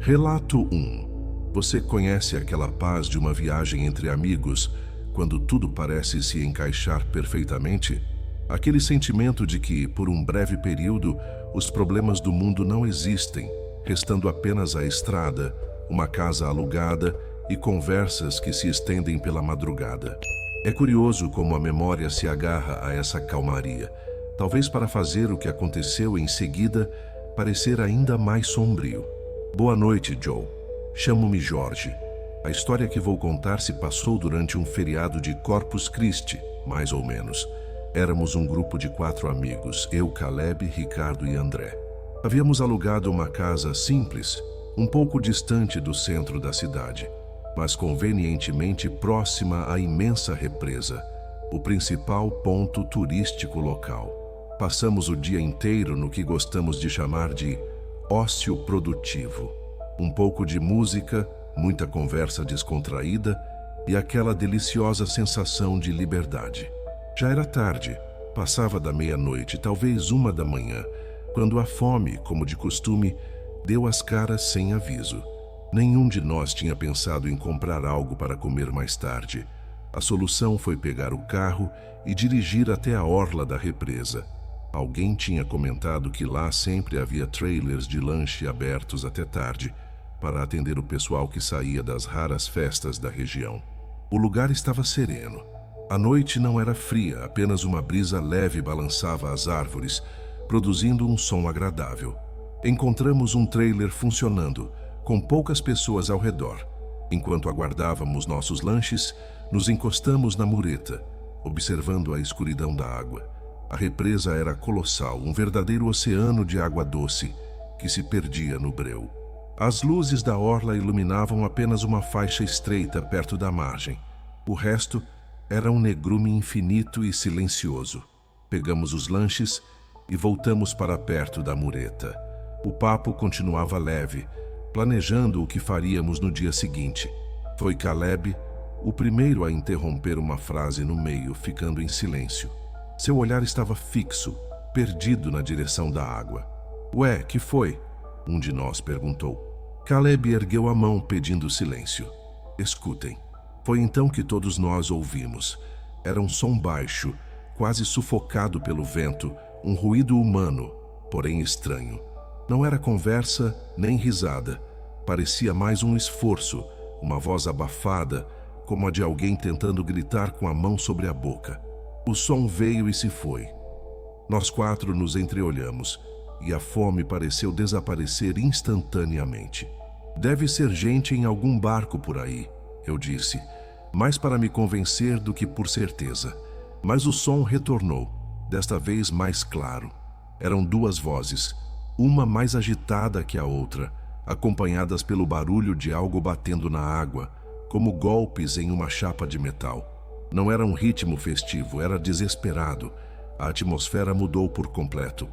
Relato 1. Você conhece aquela paz de uma viagem entre amigos, quando tudo parece se encaixar perfeitamente? Aquele sentimento de que, por um breve período, os problemas do mundo não existem, restando apenas a estrada, uma casa alugada e conversas que se estendem pela madrugada. É curioso como a memória se agarra a essa calmaria, talvez para fazer o que aconteceu em seguida parecer ainda mais sombrio. Boa noite, Joe. Chamo-me Jorge. A história que vou contar se passou durante um feriado de Corpus Christi, mais ou menos. Éramos um grupo de 4 amigos, eu, Caleb, Ricardo e André. Havíamos alugado uma casa simples, um pouco distante do centro da cidade, mas convenientemente próxima à imensa represa, o principal ponto turístico local. Passamos o dia inteiro no que gostamos de chamar de ócio produtivo. Um pouco de música, muita conversa descontraída e aquela deliciosa sensação de liberdade. Já era tarde, passava da meia-noite, talvez 1 da manhã, quando a fome, como de costume, deu as caras sem aviso. Nenhum de nós tinha pensado em comprar algo para comer mais tarde. A solução foi pegar o carro e dirigir até a orla da represa. Alguém tinha comentado que lá sempre havia trailers de lanche abertos até tarde, para atender o pessoal que saía das raras festas da região. O lugar estava sereno. A noite não era fria, apenas uma brisa leve balançava as árvores, produzindo um som agradável. Encontramos um trailer funcionando, com poucas pessoas ao redor. Enquanto aguardávamos nossos lanches, nos encostamos na mureta, observando a escuridão da água. A represa era colossal, um verdadeiro oceano de água doce, que se perdia no breu. As luzes da orla iluminavam apenas uma faixa estreita perto da margem. O resto era um negrume infinito e silencioso. Pegamos os lanches e voltamos para perto da mureta. O papo continuava leve, planejando o que faríamos no dia seguinte. Foi Caleb o primeiro a interromper uma frase no meio, ficando em silêncio. Seu olhar estava fixo, perdido na direção da água. "Ué, que foi?" um de nós perguntou. Caleb ergueu a mão pedindo silêncio. "Escutem." Foi então que todos nós ouvimos. Era um som baixo, quase sufocado pelo vento, um ruído humano, porém estranho. Não era conversa nem risada. Parecia mais um esforço, uma voz abafada, como a de alguém tentando gritar com a mão sobre a boca. O som veio e se foi. Nós 4 nos entreolhamos, e a fome pareceu desaparecer instantaneamente. "Deve ser gente em algum barco por aí", eu disse, mais para me convencer do que por certeza. Mas o som retornou, desta vez mais claro. Eram 2 vozes, uma mais agitada que a outra, acompanhadas pelo barulho de algo batendo na água, como golpes em uma chapa de metal. Não era um ritmo festivo, era desesperado. A atmosfera mudou por completo.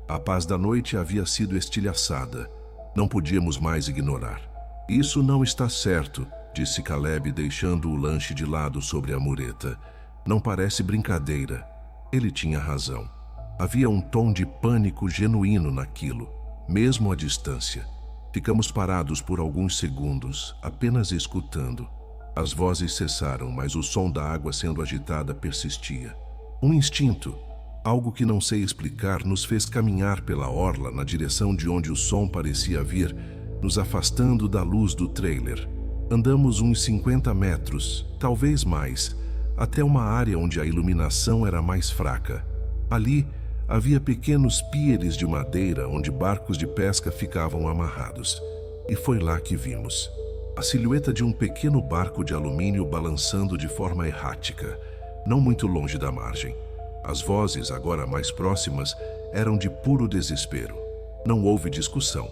A paz da noite havia sido estilhaçada. Não podíamos mais ignorar. "Isso não está certo", disse Caleb, deixando o lanche de lado sobre a mureta. "Não parece brincadeira." Ele tinha razão. Havia um tom de pânico genuíno naquilo, mesmo à distância. Ficamos parados por alguns segundos, apenas escutando. As vozes cessaram, mas o som da água sendo agitada persistia. Um instinto, algo que não sei explicar, nos fez caminhar pela orla na direção de onde o som parecia vir, nos afastando da luz do trailer. Andamos uns 50 metros, talvez mais, até uma área onde a iluminação era mais fraca. Ali havia pequenos pieres de madeira onde barcos de pesca ficavam amarrados. E foi lá que vimos a silhueta de um pequeno barco de alumínio balançando de forma errática, não muito longe da margem. As vozes, agora mais próximas, eram de puro desespero. Não houve discussão.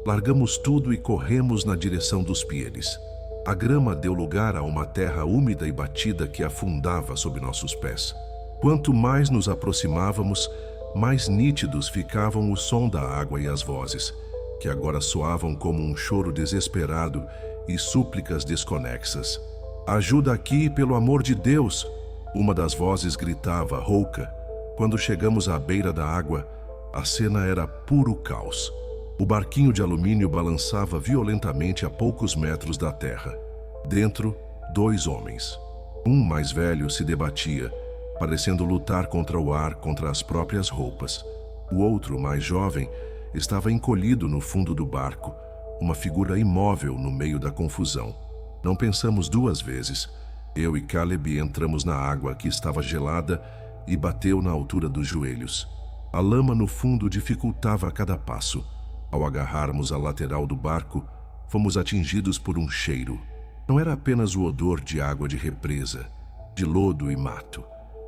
Largamos tudo e corremos na direção dos pieres. A grama deu lugar a uma terra úmida e batida que afundava sob nossos pés. Quanto mais nos aproximávamos, mais nítidos ficavam o som da água e as vozes, que agora soavam como um choro desesperado e súplicas desconexas. "Ajuda aqui, pelo amor de Deus!" uma das vozes gritava, rouca. Quando chegamos à beira da água, a cena era puro caos. O barquinho de alumínio balançava violentamente a poucos metros da terra. Dentro, 2 homens. Um mais velho se debatia, parecendo lutar contra o ar, contra as próprias roupas. O outro, mais jovem, estava encolhido no fundo do barco, uma figura imóvel no meio da confusão. Não pensamos 2 vezes. Eu e Caleb entramos na água, que estava gelada e bateu na altura dos joelhos. A lama no fundo dificultava a cada passo. Ao agarrarmos a lateral do barco, fomos atingidos por um cheiro. Não era apenas o odor de água de represa, de lodo e mato.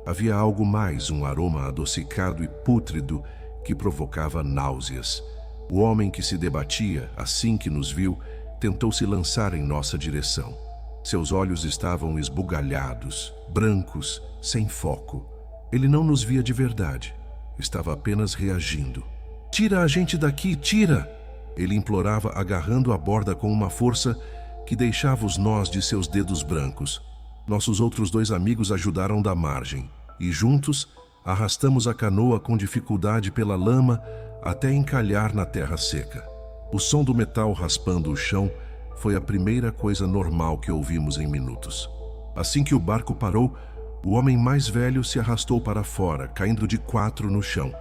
Havia algo mais, um aroma adocicado e pútrido que provocava náuseas. O homem que se debatia, assim que nos viu, tentou se lançar em nossa direção. Seus olhos estavam esbugalhados, brancos, sem foco. Ele não nos via de verdade. Estava apenas reagindo. "Tira a gente daqui, tira!" Ele implorava, agarrando a borda com uma força que deixava os nós de seus dedos brancos. Nossos outros 2 amigos ajudaram da margem e, juntos, arrastamos a canoa com dificuldade pela lama até encalhar na terra seca. O som do metal raspando o chão foi a primeira coisa normal que ouvimos em minutos. Assim que o barco parou, o homem mais velho se arrastou para fora, caindo de 4 no chão,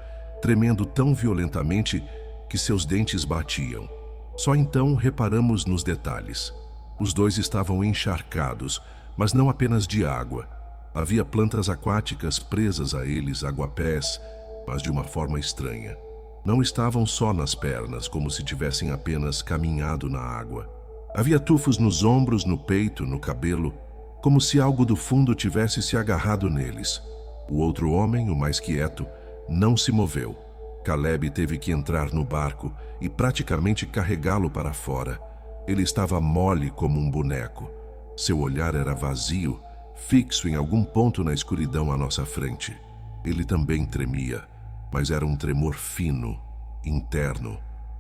tremendo tão violentamente que seus dentes batiam. Só então reparamos nos detalhes. Os 2 estavam encharcados, mas não apenas de água. Havia plantas aquáticas presas a eles, aguapés, mas de uma forma estranha. Não estavam só nas pernas, como se tivessem apenas caminhado na água. Havia tufos nos ombros, no peito, no cabelo, como se algo do fundo tivesse se agarrado neles. O outro homem, o mais quieto, não se moveu. Caleb teve que entrar no barco e praticamente carregá-lo para fora. Ele estava mole como um boneco. Seu olhar era vazio, fixo em algum ponto na escuridão à nossa frente. Ele também tremia, mas era um tremor fino, interno.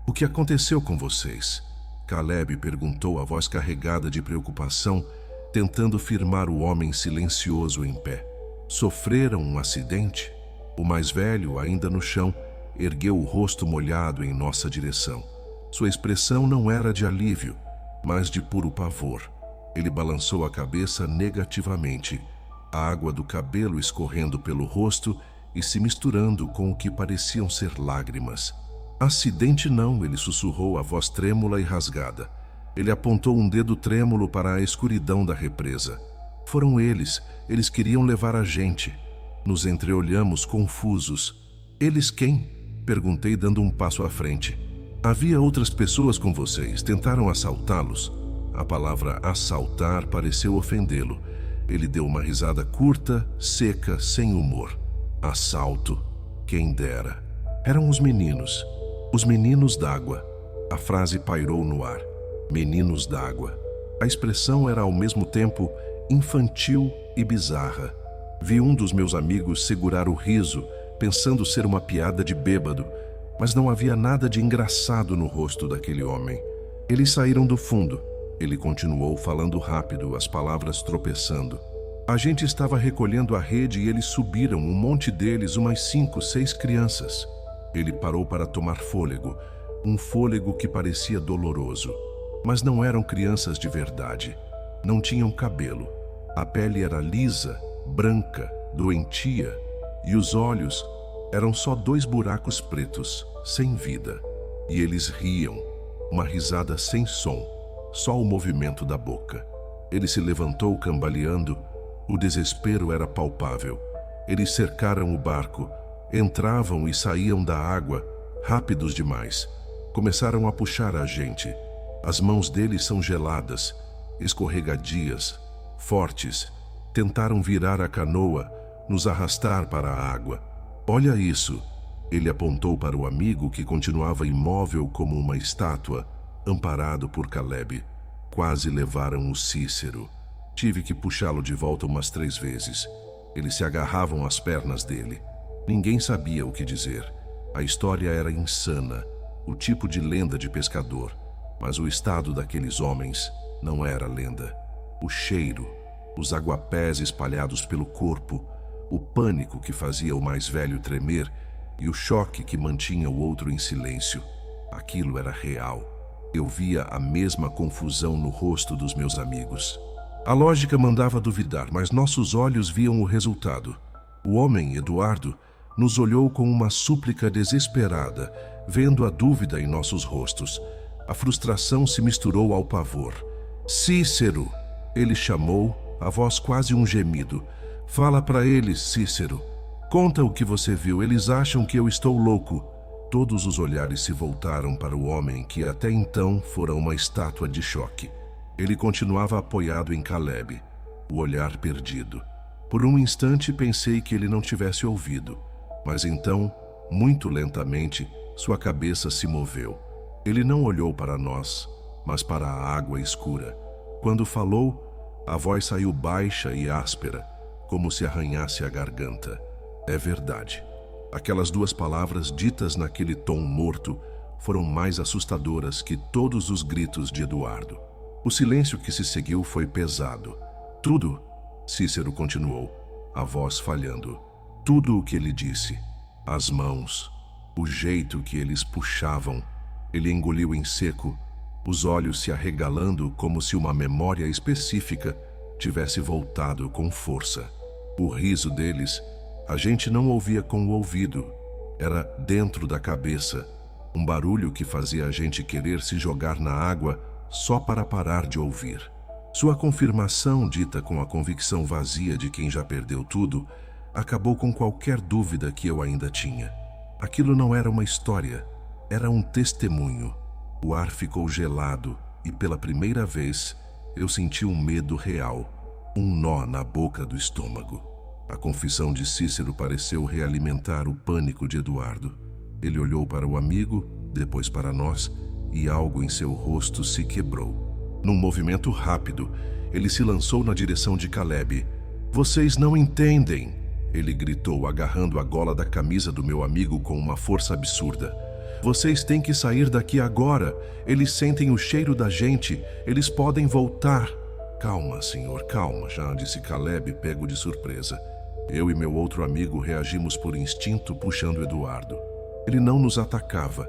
"O que aconteceu com vocês?" Caleb perguntou, a voz carregada de preocupação, tentando firmar o homem silencioso em pé. "Sofreram um acidente?" O mais velho, ainda no chão, ergueu o rosto molhado em nossa direção. Sua expressão não era de alívio, mas de puro pavor. Ele balançou a cabeça negativamente, a água do cabelo escorrendo pelo rosto e se misturando com o que pareciam ser lágrimas. "Acidente não", ele sussurrou, a voz trêmula e rasgada. Ele apontou um dedo trêmulo para a escuridão da represa. "Foram eles queriam levar a gente." Nos entreolhamos confusos. "Eles quem?" perguntei, dando um passo à frente. "Havia outras pessoas com vocês, tentaram assaltá-los." A palavra assaltar pareceu ofendê-lo. Ele deu uma risada curta, seca, sem humor. "Assalto? Quem dera." Eram os meninos d'água. A frase pairou no ar. Meninos d'água. A expressão era ao mesmo tempo infantil e bizarra. Vi um dos meus amigos segurar o riso, pensando ser uma piada de bêbado, mas não havia nada de engraçado no rosto daquele homem. "Eles saíram do fundo." Ele continuou falando rápido, as palavras tropeçando. "A gente estava recolhendo a rede e eles subiram, um monte deles, umas 5, 6 crianças." Ele parou para tomar fôlego, um fôlego que parecia doloroso. Mas não eram crianças de verdade. Não tinham cabelo. A pele era lisa, branca, doentia, e os olhos eram só 2 buracos pretos, sem vida. E eles riam, uma risada sem som, só o movimento da boca. Ele se levantou cambaleando, o desespero era palpável. Eles cercaram o barco, entravam e saíam da água, rápidos demais. Começaram a puxar a gente. As mãos deles são geladas, escorregadias, fortes. Tentaram virar a canoa, nos arrastar para a água. "Olha isso!" Ele apontou para o amigo que continuava imóvel como uma estátua, amparado por Caleb. Quase levaram o Cícero. Tive que puxá-lo de volta umas 3 vezes. Eles se agarravam às pernas dele. Ninguém sabia o que dizer. A história era insana, o tipo de lenda de pescador. Mas o estado daqueles homens não era lenda. O cheiro, os aguapés espalhados pelo corpo, o pânico que fazia o mais velho tremer e o choque que mantinha o outro em silêncio. Aquilo era real. Eu via a mesma confusão no rosto dos meus amigos. A lógica mandava duvidar, mas nossos olhos viam o resultado. O homem, Eduardo, nos olhou com uma súplica desesperada, vendo a dúvida em nossos rostos. A frustração se misturou ao pavor. Cícero! Ele chamou, a voz quase um gemido. Fala para eles, Cícero. Conta o que você viu, eles acham que eu estou louco. Todos os olhares se voltaram para o homem que até então fora uma estátua de choque. Ele continuava apoiado em Caleb, o olhar perdido. Por um instante pensei que ele não tivesse ouvido, mas então, muito lentamente, sua cabeça se moveu. Ele não olhou para nós, mas para a água escura. Quando falou, a voz saiu baixa e áspera, como se arranhasse a garganta. É verdade. Aquelas duas palavras ditas naquele tom morto foram mais assustadoras que todos os gritos de Eduardo. O silêncio que se seguiu foi pesado. Tudo, Cícero continuou, a voz falhando. Tudo o que ele disse. As mãos, o jeito que eles puxavam. Ele engoliu em seco, os olhos se arregalando como se uma memória específica tivesse voltado com força. O riso deles, a gente não ouvia com o ouvido. Era dentro da cabeça, um barulho que fazia a gente querer se jogar na água só para parar de ouvir. Sua confirmação, dita com a convicção vazia de quem já perdeu tudo, acabou com qualquer dúvida que eu ainda tinha. Aquilo não era uma história, era um testemunho. O ar ficou gelado e pela primeira vez eu senti um medo real, um nó na boca do estômago. A confissão de Cícero pareceu realimentar o pânico de Eduardo. Ele olhou para o amigo, depois para nós, e algo em seu rosto se quebrou. Num movimento rápido, ele se lançou na direção de Caleb. Vocês não entendem! Ele gritou, agarrando a gola da camisa do meu amigo com uma força absurda. Vocês têm que sair daqui agora. Eles sentem o cheiro da gente. Eles podem voltar. Calma, senhor, calma, já disse Caleb, pego de surpresa. Eu e meu outro amigo reagimos por instinto, puxando Eduardo. Ele não nos atacava.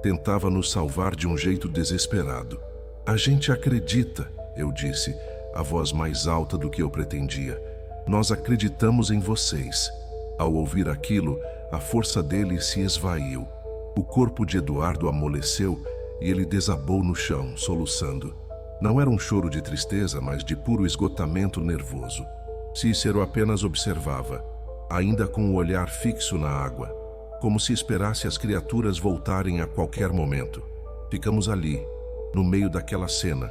Tentava nos salvar de um jeito desesperado. A gente acredita, eu disse, a voz mais alta do que eu pretendia. Nós acreditamos em vocês. Ao ouvir aquilo, a força dele se esvaiu. O corpo de Eduardo amoleceu e ele desabou no chão, soluçando. Não era um choro de tristeza, mas de puro esgotamento nervoso. Cícero apenas observava, ainda com o olhar fixo na água, como se esperasse as criaturas voltarem a qualquer momento. Ficamos ali, no meio daquela cena,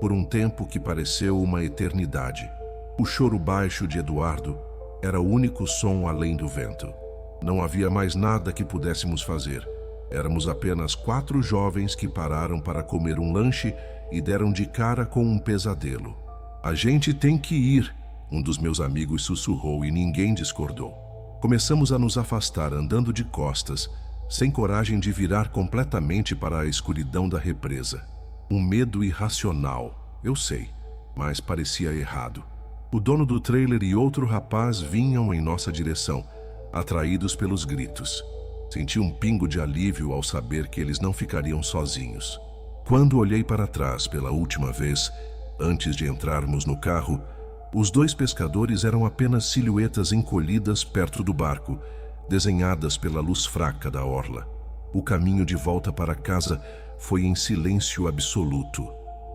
por um tempo que pareceu uma eternidade. O choro baixo de Eduardo era o único som além do vento. Não havia mais nada que pudéssemos fazer. Éramos apenas 4 jovens que pararam para comer um lanche e deram de cara com um pesadelo. A gente tem que ir, um dos meus amigos sussurrou e ninguém discordou. Começamos a nos afastar andando de costas, sem coragem de virar completamente para a escuridão da represa. Um medo irracional, eu sei, mas parecia errado. O dono do trailer e outro rapaz vinham em nossa direção, atraídos pelos gritos. Senti um pingo de alívio ao saber que eles não ficariam sozinhos. Quando olhei para trás pela última vez, antes de entrarmos no carro, os 2 pescadores eram apenas silhuetas encolhidas perto do barco, desenhadas pela luz fraca da orla. O caminho de volta para casa foi em silêncio absoluto.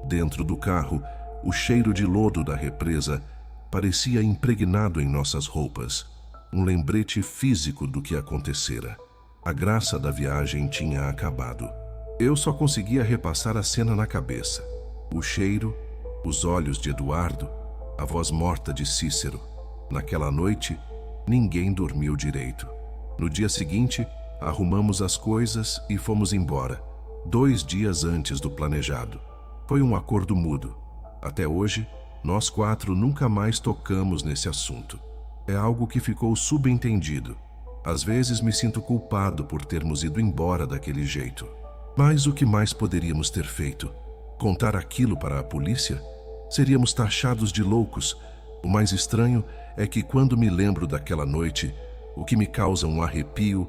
Dentro do carro, o cheiro de lodo da represa parecia impregnado em nossas roupas, um lembrete físico do que acontecera. A graça da viagem tinha acabado. Eu só conseguia repassar a cena na cabeça. O cheiro, os olhos de Eduardo, a voz morta de Cícero. Naquela noite, ninguém dormiu direito. No dia seguinte, arrumamos as coisas e fomos embora, 2 dias antes do planejado. Foi um acordo mudo. Até hoje, nós 4 nunca mais tocamos nesse assunto. É algo que ficou subentendido. Às vezes me sinto culpado por termos ido embora daquele jeito. Mas o que mais poderíamos ter feito? Contar aquilo para a polícia? Seríamos taxados de loucos. O mais estranho é que quando me lembro daquela noite, o que me causa um arrepio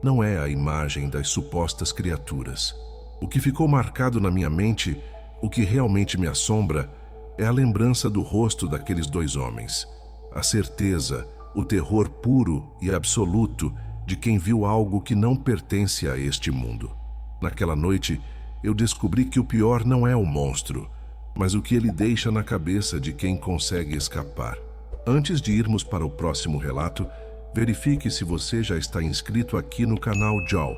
não é a imagem das supostas criaturas. O que ficou marcado na minha mente, o que realmente me assombra, é a lembrança do rosto daqueles dois homens. A certeza, o terror puro e absoluto de quem viu algo que não pertence a este mundo. Naquela noite, eu descobri que o pior não é o monstro, mas o que ele deixa na cabeça de quem consegue escapar. Antes de irmos para o próximo relato, verifique se você já está inscrito aqui no canal Jaw,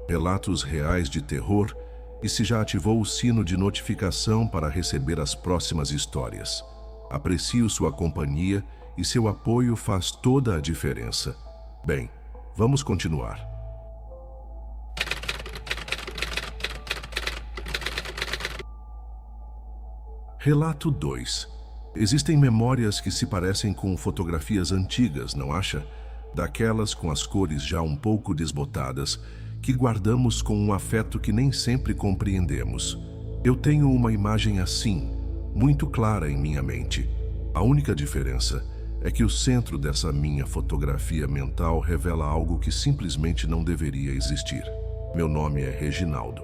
Relatos Reais de Terror, e se já ativou o sino de notificação para receber as próximas histórias. Aprecio sua companhia e seu apoio faz toda a diferença. Bem, vamos continuar. Relato 2. Existem memórias que se parecem com fotografias antigas, não acha? Daquelas com as cores já um pouco desbotadas, que guardamos com um afeto que nem sempre compreendemos. Eu tenho uma imagem assim, muito clara em minha mente. A única diferença é que o centro dessa minha fotografia mental revela algo que simplesmente não deveria existir. Meu nome é Reginaldo.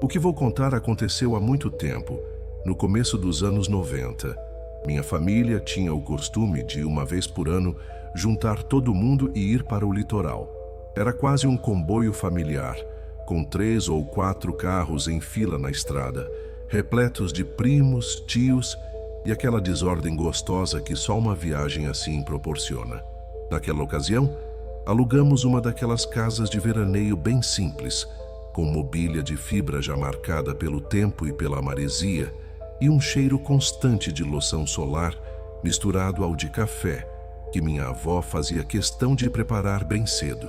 O que vou contar aconteceu há muito tempo, no começo dos anos 90. Minha família tinha o costume de, uma vez por ano, juntar todo mundo e ir para o litoral. Era quase um comboio familiar, com 3 ou 4 carros em fila na estrada, repletos de primos, tios e aquela desordem gostosa que só uma viagem assim proporciona. Naquela ocasião, alugamos uma daquelas casas de veraneio bem simples, com mobília de fibra já marcada pelo tempo e pela maresia, e um cheiro constante de loção solar misturado ao de café, que minha avó fazia questão de preparar bem cedo.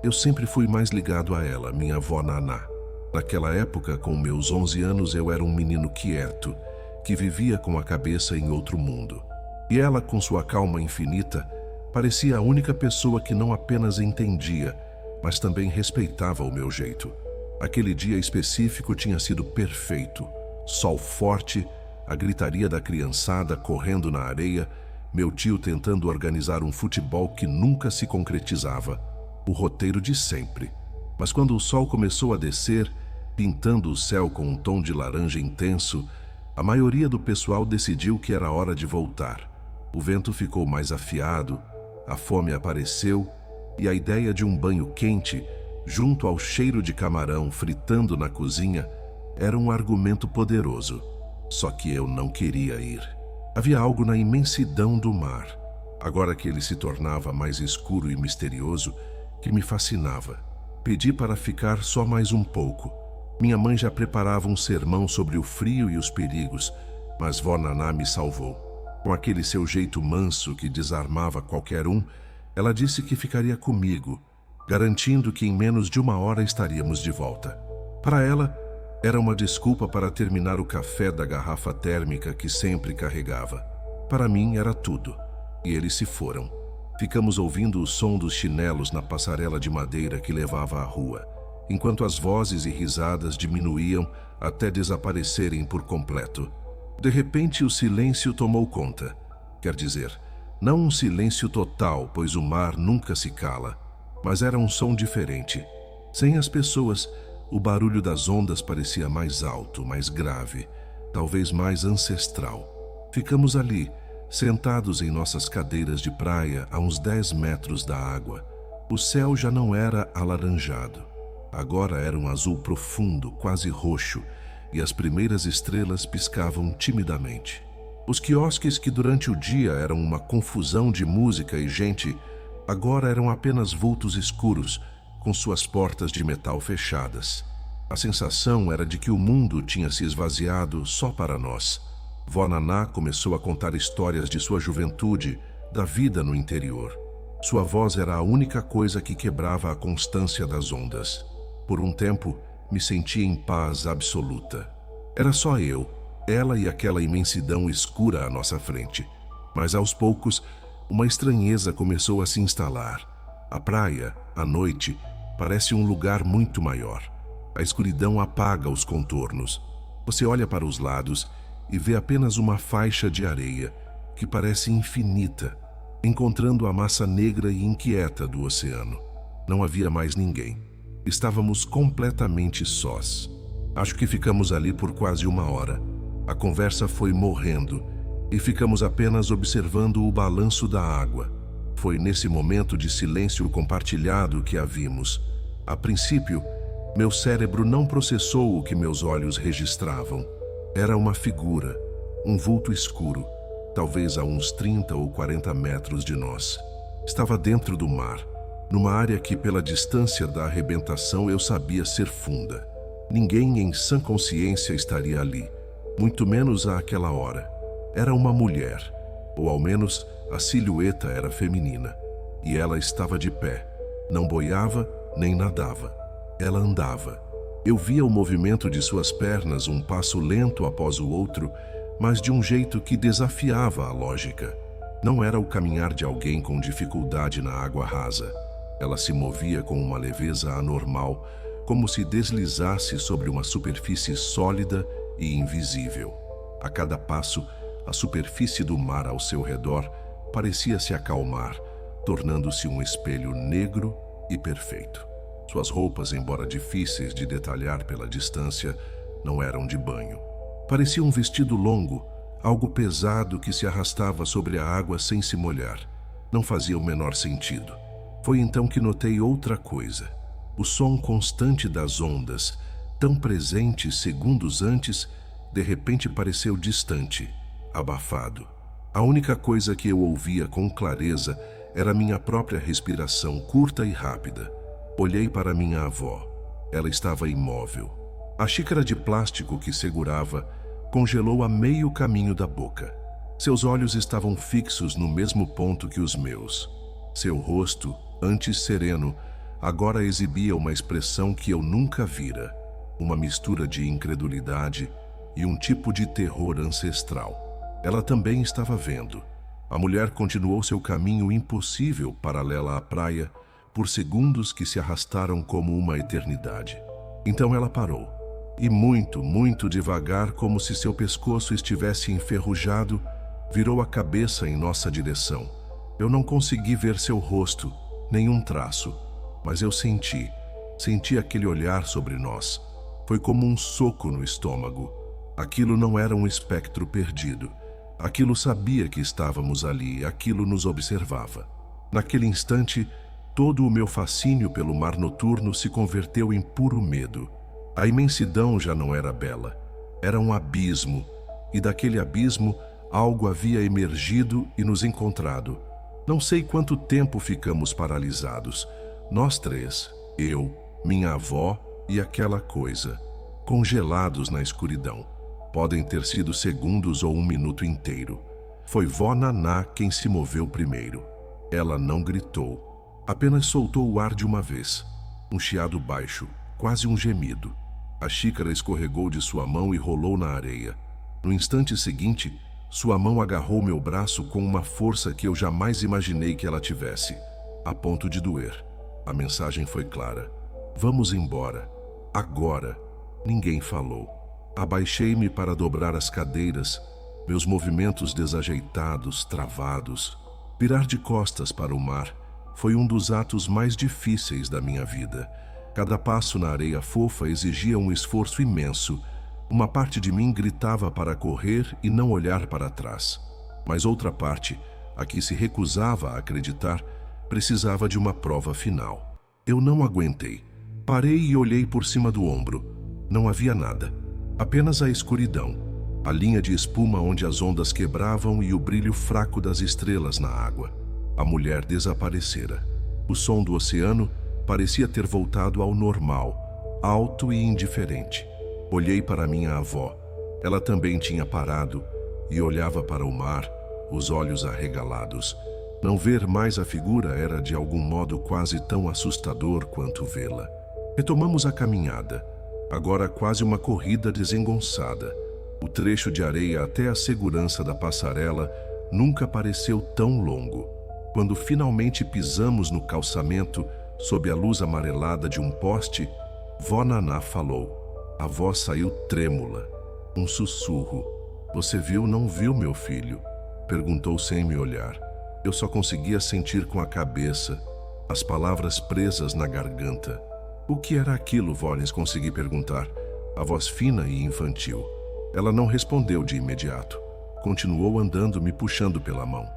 Eu sempre fui mais ligado a ela, minha avó Naná. Naquela época, com meus 11 anos, eu era um menino quieto, que vivia com a cabeça em outro mundo. E ela, com sua calma infinita, parecia a única pessoa que não apenas entendia, mas também respeitava o meu jeito. Aquele dia específico tinha sido perfeito. Sol forte, a gritaria da criançada correndo na areia, meu tio tentando organizar um futebol que nunca se concretizava. O roteiro de sempre. Mas quando o sol começou a descer, pintando o céu com um tom de laranja intenso, a maioria do pessoal decidiu que era hora de voltar. O vento ficou mais afiado, a fome apareceu e a ideia de um banho quente, junto ao cheiro de camarão fritando na cozinha, era um argumento poderoso. Só que eu não queria ir. Havia algo na imensidão do mar, agora que ele se tornava mais escuro e misterioso, que me fascinava. Pedi para ficar só mais um pouco. Minha mãe já preparava um sermão sobre o frio e os perigos, mas vó Naná me salvou. Com aquele seu jeito manso que desarmava qualquer um, ela disse que ficaria comigo, garantindo que em menos de 1 hora estaríamos de volta. Para ela, era uma desculpa para terminar o café da garrafa térmica que sempre carregava. Para mim era tudo, e eles se foram. Ficamos ouvindo o som dos chinelos na passarela de madeira que levava à rua, enquanto as vozes e risadas diminuíam até desaparecerem por completo. De repente, o silêncio tomou conta. Quer dizer, não um silêncio total, pois o mar nunca se cala, mas era um som diferente. Sem as pessoas, o barulho das ondas parecia mais alto, mais grave, talvez mais ancestral. Ficamos ali, sentados em nossas cadeiras de praia a uns 10 metros da água. O céu já não era alaranjado. Agora era um azul profundo, quase roxo, e as primeiras estrelas piscavam timidamente. Os quiosques que durante o dia eram uma confusão de música e gente, agora eram apenas vultos escuros, com suas portas de metal fechadas. A sensação era de que o mundo tinha se esvaziado só para nós. Vó Naná começou a contar histórias de sua juventude, da vida no interior. Sua voz era a única coisa que quebrava a constância das ondas. Por um tempo, me senti em paz absoluta. Era só eu, ela e aquela imensidão escura à nossa frente. Mas aos poucos, uma estranheza começou a se instalar. A praia, à noite, parece um lugar muito maior. A escuridão apaga os contornos. Você olha para os lados e vê apenas uma faixa de areia, que parece infinita, encontrando a massa negra e inquieta do oceano. Não havia mais ninguém. Estávamos completamente sós. Acho que ficamos ali por quase 1 hora. A conversa foi morrendo e ficamos apenas observando o balanço da água. Foi nesse momento de silêncio compartilhado que a vimos. A princípio, meu cérebro não processou o que meus olhos registravam. Era uma figura, um vulto escuro, talvez a uns 30 ou 40 metros de nós. Estava dentro do mar, numa área que, pela distância da arrebentação, eu sabia ser funda. Ninguém em sã consciência estaria ali, muito menos àquela hora. Era uma mulher, ou ao menos a silhueta era feminina, e ela estava de pé. Não boiava nem nadava. Ela andava. Eu via o movimento de suas pernas, um passo lento após o outro, mas de um jeito que desafiava a lógica. Não era o caminhar de alguém com dificuldade na água rasa. Ela se movia com uma leveza anormal, como se deslizasse sobre uma superfície sólida e invisível. A cada passo, a superfície do mar ao seu redor parecia se acalmar, tornando-se um espelho negro e perfeito. Suas roupas, embora difíceis de detalhar pela distância, não eram de banho. Parecia um vestido longo, algo pesado que se arrastava sobre a água sem se molhar. Não fazia o menor sentido. Foi então que notei outra coisa. O som constante das ondas, tão presente segundos antes, de repente pareceu distante, abafado. A única coisa que eu ouvia com clareza era minha própria respiração curta e rápida. Olhei para minha avó. Ela estava imóvel. A xícara de plástico que segurava congelou a meio caminho da boca. Seus olhos estavam fixos no mesmo ponto que os meus. Seu rosto, antes sereno, agora exibia uma expressão que eu nunca vira, uma mistura de incredulidade e um tipo de terror ancestral. Ela também estava vendo. A mulher continuou seu caminho impossível paralela à praia por segundos que se arrastaram como uma eternidade. Então ela parou, e muito, muito devagar, como se seu pescoço estivesse enferrujado, virou a cabeça em nossa direção. Eu não consegui ver seu rosto, nenhum traço, mas eu senti aquele olhar sobre nós. Foi como um soco no estômago. Aquilo não era um espectro perdido. Aquilo sabia que estávamos ali, aquilo nos observava. Naquele instante, todo o meu fascínio pelo mar noturno se converteu em puro medo. A imensidão já não era bela. Era um abismo, e daquele abismo algo havia emergido e nos encontrado. Não sei quanto tempo ficamos paralisados. Nós três, eu, minha avó e aquela coisa, congelados na escuridão. Podem ter sido segundos ou 1 minuto inteiro. Foi vó Naná quem se moveu primeiro. Ela não gritou. Apenas soltou o ar de uma vez. Um chiado baixo, quase um gemido. A xícara escorregou de sua mão e rolou na areia. No instante seguinte, sua mão agarrou meu braço com uma força que eu jamais imaginei que ela tivesse, a ponto de doer. A mensagem foi clara. Vamos embora. Agora. Ninguém falou. Abaixei-me para dobrar as cadeiras, meus movimentos desajeitados, travados. Virar de costas para o mar foi um dos atos mais difíceis da minha vida. Cada passo na areia fofa exigia um esforço imenso. Uma parte de mim gritava para correr e não olhar para trás. Mas outra parte, a que se recusava a acreditar, precisava de uma prova final. Eu não aguentei. Parei e olhei por cima do ombro. Não havia nada. Apenas a escuridão. A linha de espuma onde as ondas quebravam e o brilho fraco das estrelas na água. A mulher desaparecera. O som do oceano parecia ter voltado ao normal, alto e indiferente. Olhei para minha avó. Ela também tinha parado e olhava para o mar, os olhos arregalados. Não ver mais a figura era de algum modo quase tão assustador quanto vê-la. Retomamos a caminhada, agora quase uma corrida desengonçada. O trecho de areia até a segurança da passarela nunca pareceu tão longo. Quando finalmente pisamos no calçamento, sob a luz amarelada de um poste, vó Naná falou. A voz saiu trêmula. Um sussurro. Você viu, não viu, meu filho? Perguntou sem me olhar. Eu só conseguia sentir com a cabeça, as palavras presas na garganta. O que era aquilo, Vollins? Consegui perguntar. a voz fina e infantil. Ela não respondeu de imediato. Continuou andando, me puxando pela mão.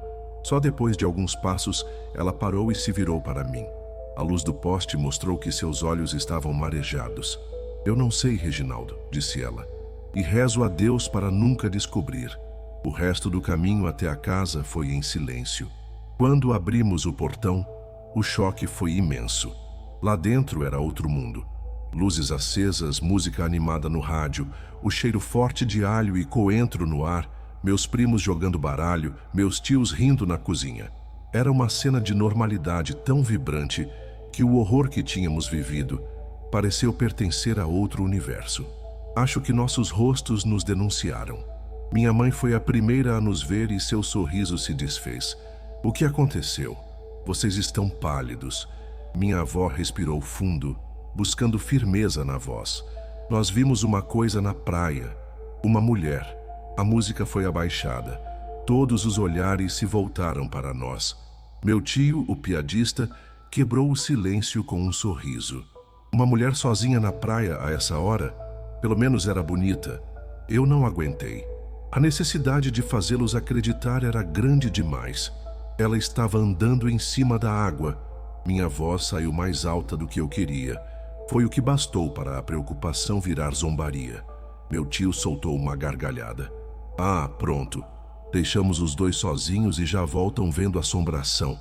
Só depois de alguns passos, ela parou e se virou para mim. A luz do poste mostrou que seus olhos estavam marejados. Eu não sei, Reginaldo, disse ela, e rezo a Deus para nunca descobrir. O resto do caminho até a casa foi em silêncio. Quando abrimos o portão, o choque foi imenso. Lá dentro era outro mundo. Luzes acesas, música animada no rádio, o cheiro forte de alho e coentro no ar, meus primos jogando baralho, meus tios rindo na cozinha. Era uma cena de normalidade tão vibrante que o horror que tínhamos vivido pareceu pertencer a outro universo. Acho que nossos rostos nos denunciaram. Minha mãe foi a primeira a nos ver e seu sorriso se desfez. O que aconteceu? Vocês estão pálidos. Minha avó respirou fundo, buscando firmeza na voz. Nós vimos uma coisa na praia, uma mulher. A música foi abaixada. Todos os olhares se voltaram para nós. Meu tio, o piadista, quebrou o silêncio com um sorriso. Uma mulher sozinha na praia a essa hora? Pelo menos era bonita. Eu não aguentei. A necessidade de fazê-los acreditar era grande demais. Ela estava andando em cima da água. Minha voz saiu mais alta do que eu queria. Foi o que bastou para a preocupação virar zombaria. Meu tio soltou uma gargalhada. Ah, pronto. Deixamos os dois sozinhos e já voltam vendo assombração.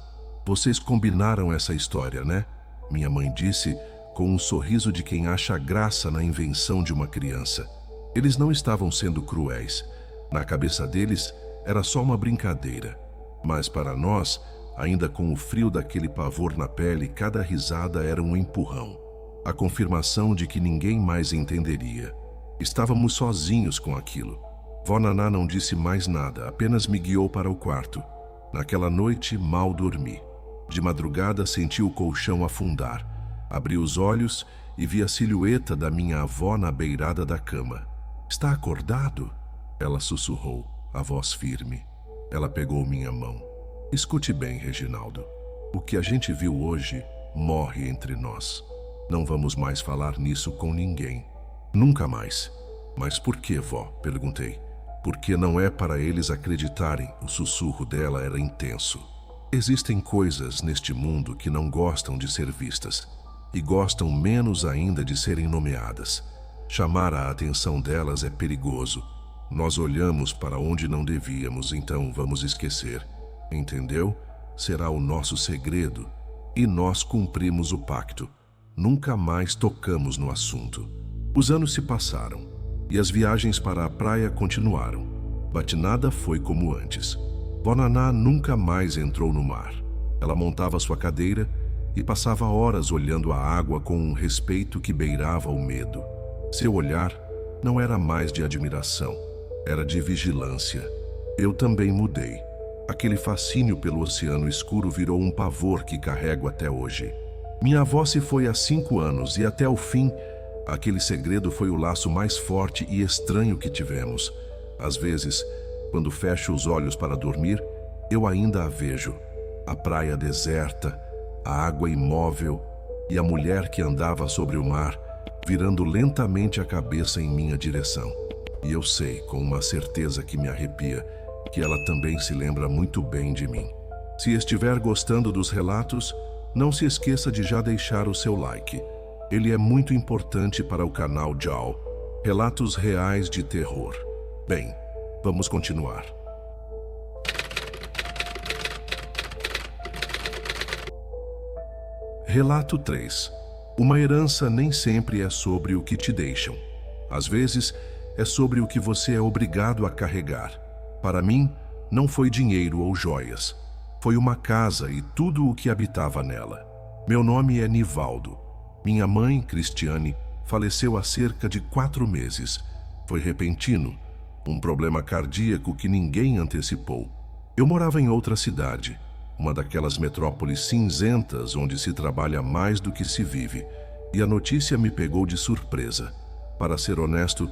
Vocês combinaram essa história, né? Minha mãe disse, com um sorriso de quem acha graça na invenção de uma criança. Eles não estavam sendo cruéis. Na cabeça deles, era só uma brincadeira. Mas para nós, ainda com o frio daquele pavor na pele, cada risada era um empurrão. A confirmação de que ninguém mais entenderia. Estávamos sozinhos com aquilo. Vó Naná não disse mais nada, apenas me guiou para o quarto. Naquela noite, mal dormi. De madrugada, senti o colchão afundar. Abri os olhos e vi a silhueta da minha avó na beirada da cama. Está acordado? Ela sussurrou, a voz firme. Ela pegou minha mão. Escute bem, Reginaldo. O que a gente viu hoje morre entre nós. Não vamos mais falar nisso com ninguém. Nunca mais. Mas por que, vó? Perguntei. Porque não é para eles acreditarem. O sussurro dela era intenso. Existem coisas neste mundo que não gostam de ser vistas. E gostam menos ainda de serem nomeadas. Chamar a atenção delas é perigoso. Nós olhamos para onde não devíamos, então vamos esquecer. Entendeu? Será o nosso segredo. E nós cumprimos o pacto. Nunca mais tocamos no assunto. Os anos se passaram. E as viagens para a praia continuaram. Batinada foi como antes. Vó Naná nunca mais entrou no mar. Ela montava sua cadeira e passava horas olhando a água com um respeito que beirava o medo. Seu olhar não era mais de admiração, era de vigilância. Eu também mudei. Aquele fascínio pelo oceano escuro virou um pavor que carrego até hoje. Minha avó se foi há 5 anos e até o fim, aquele segredo foi o laço mais forte e estranho que tivemos. Às vezes, quando fecho os olhos para dormir, eu ainda a vejo. A praia deserta, a água imóvel e a mulher que andava sobre o mar, virando lentamente a cabeça em minha direção. E eu sei, com uma certeza que me arrepia, que ela também se lembra muito bem de mim. Se estiver gostando dos relatos, não se esqueça de já deixar o seu like. Ele é muito importante para o canal Jaw, Relatos Reais de Terror. Bem, vamos continuar. Relato 3. Uma herança nem sempre é sobre o que te deixam. Às vezes, é sobre o que você é obrigado a carregar. Para mim, não foi dinheiro ou joias. Foi uma casa e tudo o que habitava nela. Meu nome é Nivaldo. Minha mãe, Cristiane, faleceu há cerca de 4 meses. Foi repentino, um problema cardíaco que ninguém antecipou. Eu morava em outra cidade, uma daquelas metrópoles cinzentas onde se trabalha mais do que se vive, e a notícia me pegou de surpresa. Para ser honesto,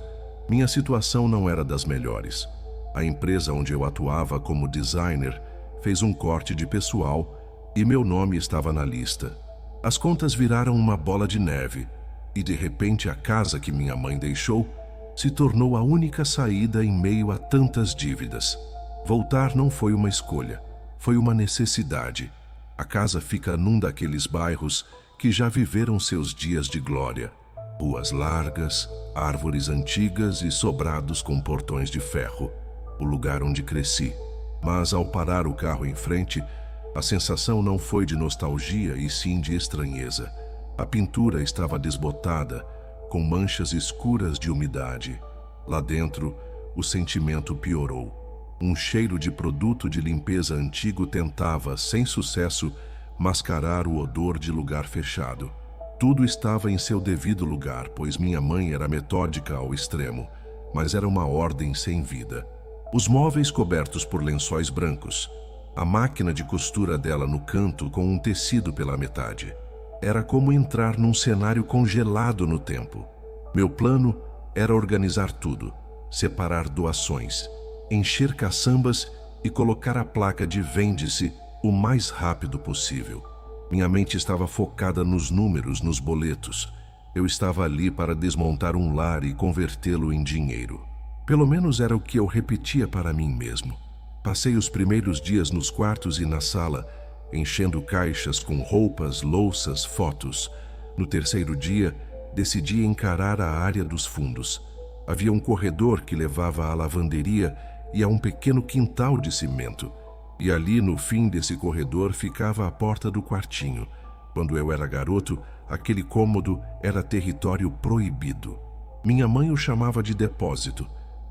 minha situação não era das melhores. A empresa onde eu atuava como designer fez um corte de pessoal e meu nome estava na lista. As contas viraram uma bola de neve. E de repente a casa que minha mãe deixou se tornou a única saída em meio a tantas dívidas. Voltar não foi uma escolha, foi uma necessidade. A casa fica num daqueles bairros que já viveram seus dias de glória. Ruas largas, árvores antigas e sobrados com portões de ferro. O lugar onde cresci. Mas ao parar o carro em frente, a sensação não foi de nostalgia e sim de estranheza. A pintura estava desbotada, com manchas escuras de umidade. Lá dentro, o sentimento piorou. Um cheiro de produto de limpeza antigo tentava, sem sucesso, mascarar o odor de lugar fechado. Tudo estava em seu devido lugar, pois minha mãe era metódica ao extremo, mas era uma ordem sem vida. Os móveis cobertos por lençóis brancos, a máquina de costura dela no canto com um tecido pela metade. Era como entrar num cenário congelado no tempo. Meu plano era organizar tudo, separar doações, encher caçambas e colocar a placa de vende-se o mais rápido possível. Minha mente estava focada nos números, nos boletos. Eu estava ali para desmontar um lar e convertê-lo em dinheiro. Pelo menos era o que eu repetia para mim mesmo. Passei os primeiros dias nos quartos e na sala, enchendo caixas com roupas, louças, fotos. No terceiro dia, decidi encarar a área dos fundos. Havia um corredor que levava à lavanderia e a um pequeno quintal de cimento. E ali, no fim desse corredor, ficava a porta do quartinho. Quando eu era garoto, aquele cômodo era território proibido. Minha mãe o chamava de depósito,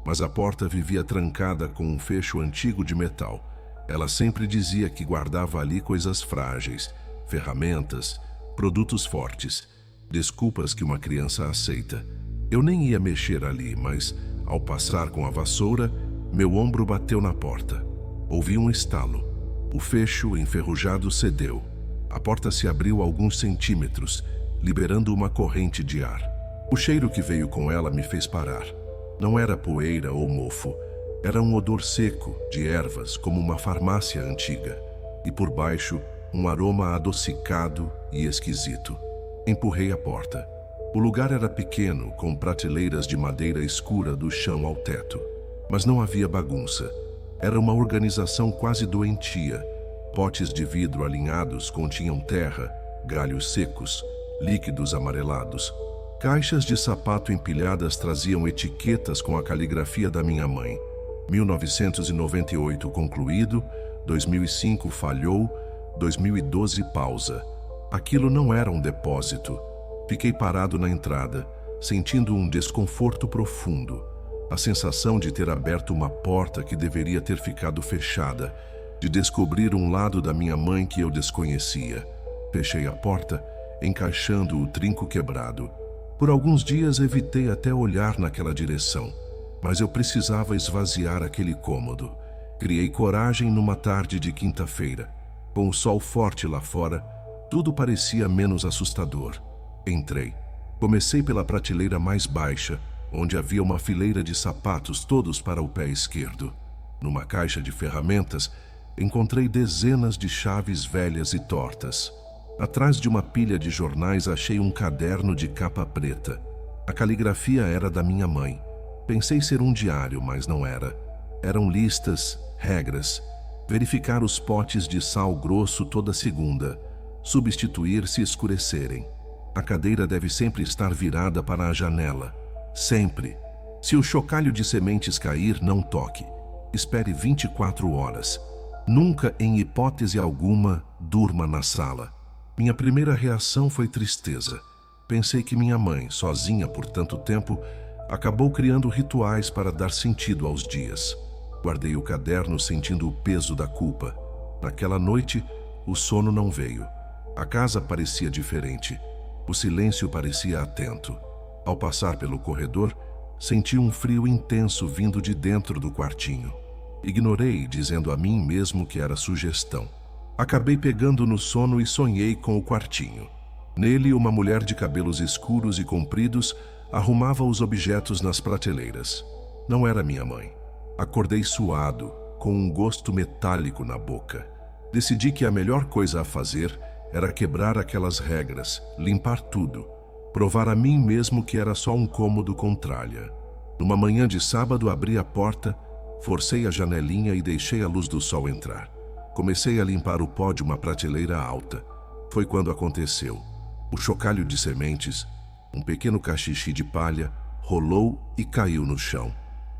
mas a porta vivia trancada com um fecho antigo de metal. Ela sempre dizia que guardava ali coisas frágeis, ferramentas, produtos fortes, desculpas que uma criança aceita. Eu nem ia mexer ali, mas, ao passar com a vassoura, meu ombro bateu na porta. Ouvi um estalo. O fecho enferrujado cedeu. A porta se abriu alguns centímetros, liberando uma corrente de ar. O cheiro que veio com ela me fez parar. Não era poeira ou mofo. Era um odor seco, de ervas, como uma farmácia antiga. E por baixo, um aroma adocicado e esquisito. Empurrei a porta. O lugar era pequeno, com prateleiras de madeira escura do chão ao teto. Mas não havia bagunça. Era uma organização quase doentia. Potes de vidro alinhados continham terra, galhos secos, líquidos amarelados. Caixas de sapato empilhadas traziam etiquetas com a caligrafia da minha mãe. 1998 concluído, 2005 falhou, 2012 pausa. Aquilo não era um depósito. Fiquei parado na entrada, sentindo um desconforto profundo. A sensação de ter aberto uma porta que deveria ter ficado fechada, de descobrir um lado da minha mãe que eu desconhecia. Fechei a porta, encaixando o trinco quebrado. Por alguns dias evitei até olhar naquela direção, mas eu precisava esvaziar aquele cômodo. Criei coragem numa tarde de quinta-feira. Com o sol forte lá fora, tudo parecia menos assustador. Entrei. Comecei pela prateleira mais baixa, onde havia uma fileira de sapatos todos para o pé esquerdo. Numa caixa de ferramentas, encontrei dezenas de chaves velhas e tortas. Atrás de uma pilha de jornais achei um caderno de capa preta. A caligrafia era da minha mãe. Pensei ser um diário, mas não era. Eram listas, regras. Verificar os potes de sal grosso toda segunda. Substituir se escurecerem. A cadeira deve sempre estar virada para a janela. Sempre. Se o chocalho de sementes cair, não toque. Espere 24 horas. Nunca, em hipótese alguma, durma na sala. Minha primeira reação foi tristeza. Pensei que minha mãe, sozinha por tanto tempo, acabou criando rituais para dar sentido aos dias. Guardei o caderno sentindo o peso da culpa. Naquela noite, o sono não veio. A casa parecia diferente. O silêncio parecia atento. Ao passar pelo corredor, senti um frio intenso vindo de dentro do quartinho. Ignorei, dizendo a mim mesmo que era sugestão. Acabei pegando no sono e sonhei com o quartinho. Nele, uma mulher de cabelos escuros e compridos arrumava os objetos nas prateleiras. Não era minha mãe. Acordei suado, com um gosto metálico na boca. Decidi que a melhor coisa a fazer era quebrar aquelas regras, limpar tudo. Provar a mim mesmo que era só um cômodo com tralha. Numa manhã de sábado, abri a porta, forcei a janelinha e deixei a luz do sol entrar. Comecei a limpar o pó de uma prateleira alta. Foi quando aconteceu. O chocalho de sementes, um pequeno cachixi de palha, rolou e caiu no chão.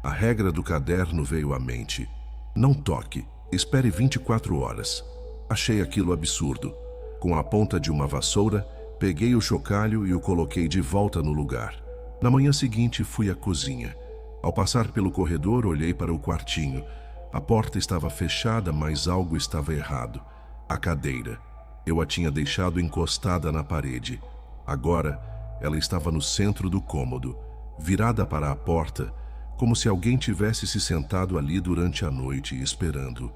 A regra do caderno veio à mente. Não toque, espere 24 horas. Achei aquilo absurdo. Com a ponta de uma vassoura, peguei o chocalho e o coloquei de volta no lugar. Na manhã seguinte, fui à cozinha. Ao passar pelo corredor, olhei para o quartinho. A porta estava fechada, mas algo estava errado. A cadeira. Eu a tinha deixado encostada na parede. Agora, ela estava no centro do cômodo, virada para a porta, como se alguém tivesse se sentado ali durante a noite esperando.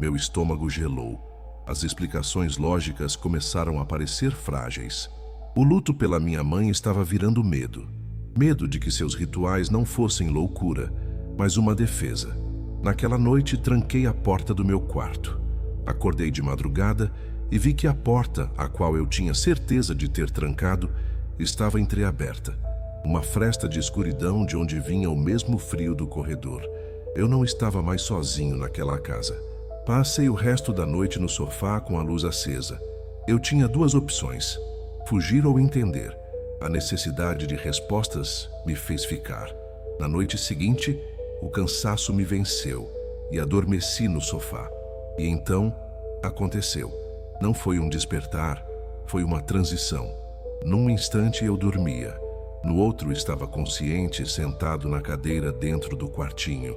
Meu estômago gelou. As explicações lógicas começaram a parecer frágeis. O luto pela minha mãe estava virando medo. Medo de que seus rituais não fossem loucura, mas uma defesa. Naquela noite, tranquei a porta do meu quarto. Acordei de madrugada e vi que a porta, a qual eu tinha certeza de ter trancado, estava entreaberta. Uma fresta de escuridão de onde vinha o mesmo frio do corredor. Eu não estava mais sozinho naquela casa. Passei o resto da noite no sofá com a luz acesa. Eu tinha duas opções: fugir ou entender. A necessidade de respostas me fez ficar. Na noite seguinte, o cansaço me venceu e adormeci no sofá. E então, aconteceu. Não foi um despertar, foi uma transição. Num instante eu dormia. No outro estava consciente, sentado na cadeira dentro do quartinho.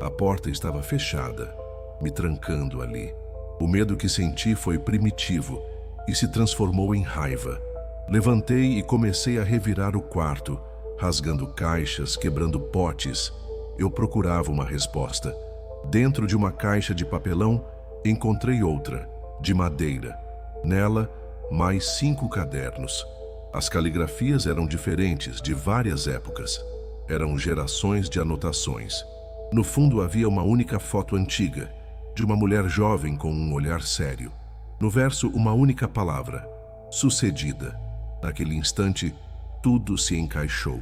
A porta estava fechada, me trancando ali. O medo que senti foi primitivo e se transformou em raiva. Levantei e comecei a revirar o quarto, rasgando caixas, quebrando potes. Eu procurava uma resposta. Dentro de uma caixa de papelão, encontrei outra, de madeira. Nela, mais 5 cadernos. As caligrafias eram diferentes, de várias épocas. Eram gerações de anotações. No fundo havia uma única foto antiga, de uma mulher jovem com um olhar sério. No verso, uma única palavra: sucedida. Naquele instante, tudo se encaixou.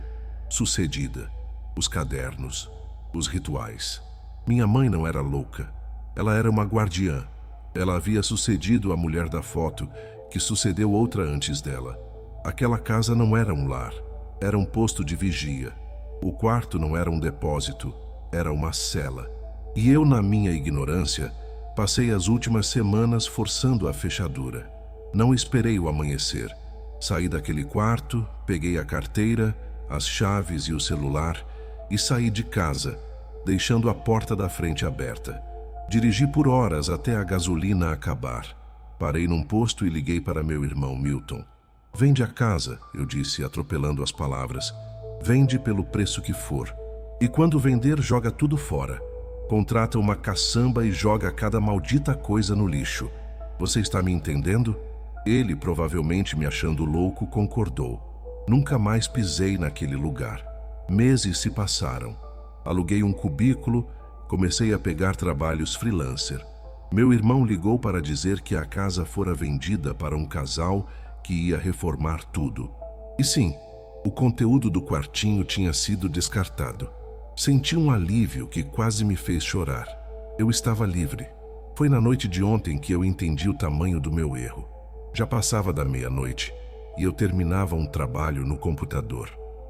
Sucedida. Os cadernos. Os rituais. Minha mãe não era louca. Ela era uma guardiã. Ela havia sucedido a mulher da foto, que sucedeu outra antes dela. Aquela casa não era um lar. Era um posto de vigia. O quarto não era um depósito. Era uma cela. E eu, na minha ignorância, passei as últimas semanas forçando a fechadura. Não esperei o amanhecer. Saí daquele quarto, peguei a carteira, as chaves e o celular e saí de casa, deixando a porta da frente aberta. Dirigi por horas até a gasolina acabar. Parei num posto e liguei para meu irmão Milton. Vende a casa, eu disse, atropelando as palavras. Vende pelo preço que for. E quando vender, joga tudo fora. Contrata uma caçamba e joga cada maldita coisa no lixo. Você está me entendendo? Ele, provavelmente me achando louco, concordou. Nunca mais pisei naquele lugar. Meses se passaram. Aluguei um cubículo, comecei a pegar trabalhos freelancer. Meu irmão ligou para dizer que a casa fora vendida para um casal que ia reformar tudo. E sim, o conteúdo do quartinho tinha sido descartado. Senti um alívio que quase me fez chorar. Eu estava livre. Foi na noite de ontem que eu entendi o tamanho do meu erro. Já passava da meia-noite e eu terminava um trabalho no computador.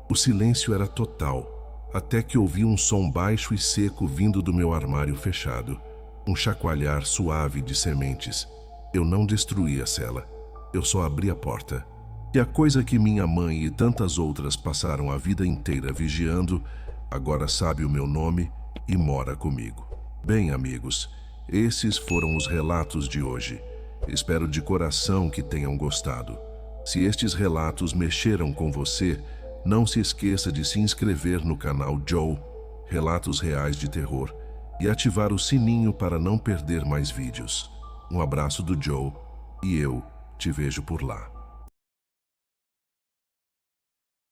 O silêncio era total, até que ouvi um som baixo e seco vindo do meu armário fechado. Um chacoalhar suave de sementes. Eu não destruí a cela. Eu só abri a porta. E a coisa que minha mãe e tantas outras passaram a vida inteira vigiando, agora sabe o meu nome e mora comigo. Bem, amigos, esses foram os relatos de hoje. Espero de coração que tenham gostado. Se estes relatos mexeram com você, não se esqueça de se inscrever no canal Joe, Relatos Reais de Terror, e ativar o sininho para não perder mais vídeos. Um abraço do Joe e eu te vejo por lá.